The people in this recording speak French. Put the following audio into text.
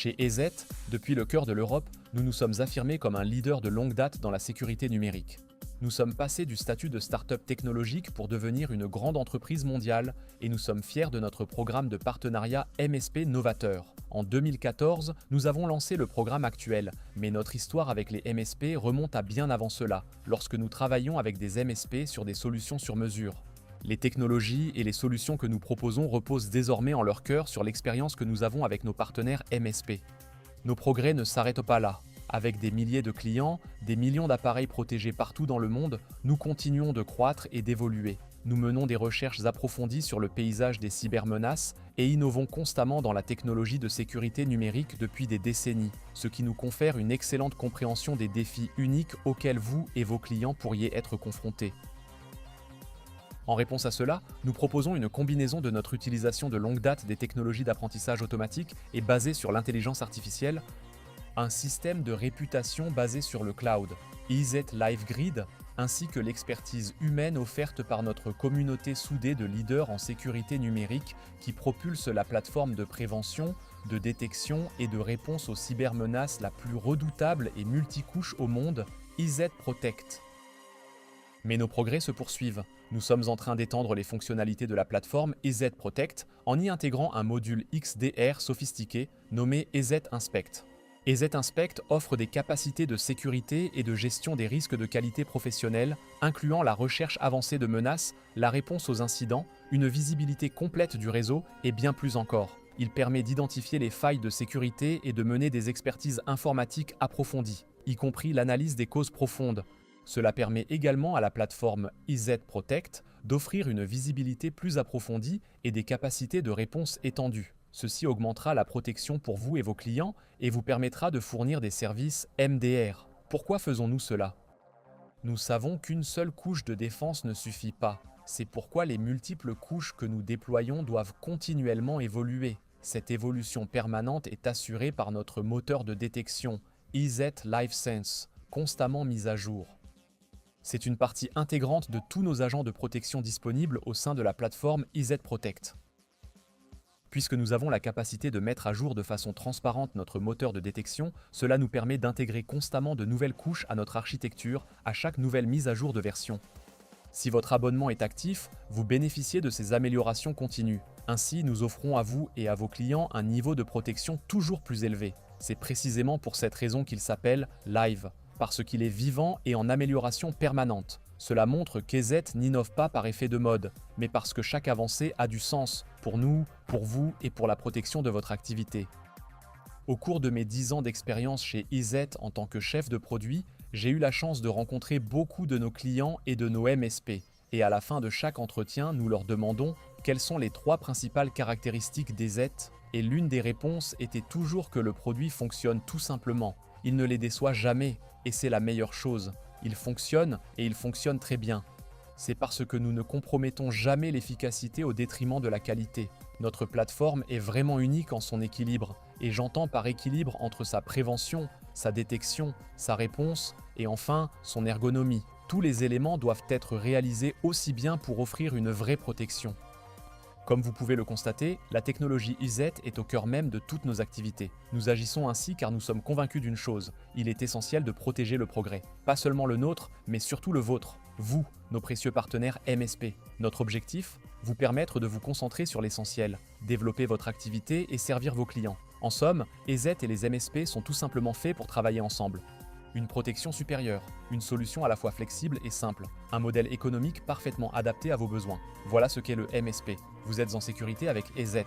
Chez EZ, depuis le cœur de l'Europe, nous nous sommes affirmés comme un leader de longue date dans la sécurité numérique. Nous sommes passés du statut de start-up technologique pour devenir une grande entreprise mondiale et nous sommes fiers de notre programme de partenariat MSP Novateur. En 2014, nous avons lancé le programme actuel, mais notre histoire avec les MSP remonte à bien avant cela, lorsque nous travaillions avec des MSP sur des solutions sur mesure. Les technologies et les solutions que nous proposons reposent désormais en leur cœur sur l'expérience que nous avons avec nos partenaires MSP. Nos progrès ne s'arrêtent pas là. Avec des milliers de clients, des millions d'appareils protégés partout dans le monde, nous continuons de croître et d'évoluer. Nous menons des recherches approfondies sur le paysage des cybermenaces et innovons constamment dans la technologie de sécurité numérique depuis des décennies, ce qui nous confère une excellente compréhension des défis uniques auxquels vous et vos clients pourriez être confrontés. En réponse à cela, nous proposons une combinaison de notre utilisation de longue date des technologies d'apprentissage automatique et basée sur l'intelligence artificielle, un système de réputation basé sur le cloud, EZ Live Grid, ainsi que l'expertise humaine offerte par notre communauté soudée de leaders en sécurité numérique qui propulse la plateforme de prévention, de détection et de réponse aux cybermenaces la plus redoutable et multicouche au monde, EZ Protect. Mais nos progrès se poursuivent. Nous sommes en train d'étendre les fonctionnalités de la plateforme EZ Protect en y intégrant un module XDR sophistiqué nommé EZ Inspect. EZ Inspect offre des capacités de sécurité et de gestion des risques de qualité professionnelle, incluant la recherche avancée de menaces, la réponse aux incidents, une visibilité complète du réseau et bien plus encore. Il permet d'identifier les failles de sécurité et de mener des expertises informatiques approfondies, y compris l'analyse des causes profondes. Cela permet également à la plateforme EZ Protect d'offrir une visibilité plus approfondie et des capacités de réponse étendues. Ceci augmentera la protection pour vous et vos clients et vous permettra de fournir des services MDR. Pourquoi faisons-nous cela? Nous savons qu'une seule couche de défense ne suffit pas. C'est pourquoi les multiples couches que nous déployons doivent continuellement évoluer. Cette évolution permanente est assurée par notre moteur de détection, EZ LiveSense, constamment mis à jour. C'est une partie intégrante de tous nos agents de protection disponibles au sein de la plateforme EZ Protect. Puisque nous avons la capacité de mettre à jour de façon transparente notre moteur de détection, cela nous permet d'intégrer constamment de nouvelles couches à notre architecture à chaque nouvelle mise à jour de version. Si votre abonnement est actif, vous bénéficiez de ces améliorations continues. Ainsi, nous offrons à vous et à vos clients un niveau de protection toujours plus élevé. C'est précisément pour cette raison qu'il s'appelle Live, parce qu'il est vivant et en amélioration permanente. Cela montre qu'EZ n'innove pas par effet de mode, mais parce que chaque avancée a du sens pour nous, pour vous et pour la protection de votre activité. Au cours de mes 10 ans d'expérience chez EZ en tant que chef de produit, j'ai eu la chance de rencontrer beaucoup de nos clients et de nos MSP. Et à la fin de chaque entretien, nous leur demandons quelles sont les 3 principales caractéristiques d'EZ, et l'une des réponses était toujours que le produit fonctionne tout simplement. Il ne les déçoit jamais, et c'est la meilleure chose. Il fonctionne, et il fonctionne très bien. C'est parce que nous ne compromettons jamais l'efficacité au détriment de la qualité. Notre plateforme est vraiment unique en son équilibre, et j'entends par équilibre entre sa prévention, sa détection, sa réponse, et enfin son ergonomie. Tous les éléments doivent être réalisés aussi bien pour offrir une vraie protection. Comme vous pouvez le constater, la technologie EZ est au cœur même de toutes nos activités. Nous agissons ainsi car nous sommes convaincus d'une chose, il est essentiel de protéger le progrès. Pas seulement le nôtre, mais surtout le vôtre. Vous, nos précieux partenaires MSP. Notre objectif? Vous permettre de vous concentrer sur l'essentiel, développer votre activité et servir vos clients. En somme, EZ et les MSP sont tout simplement faits pour travailler ensemble. Une protection supérieure, une solution à la fois flexible et simple, un modèle économique parfaitement adapté à vos besoins. Voilà ce qu'est le MSP. Vous êtes en sécurité avec EZ.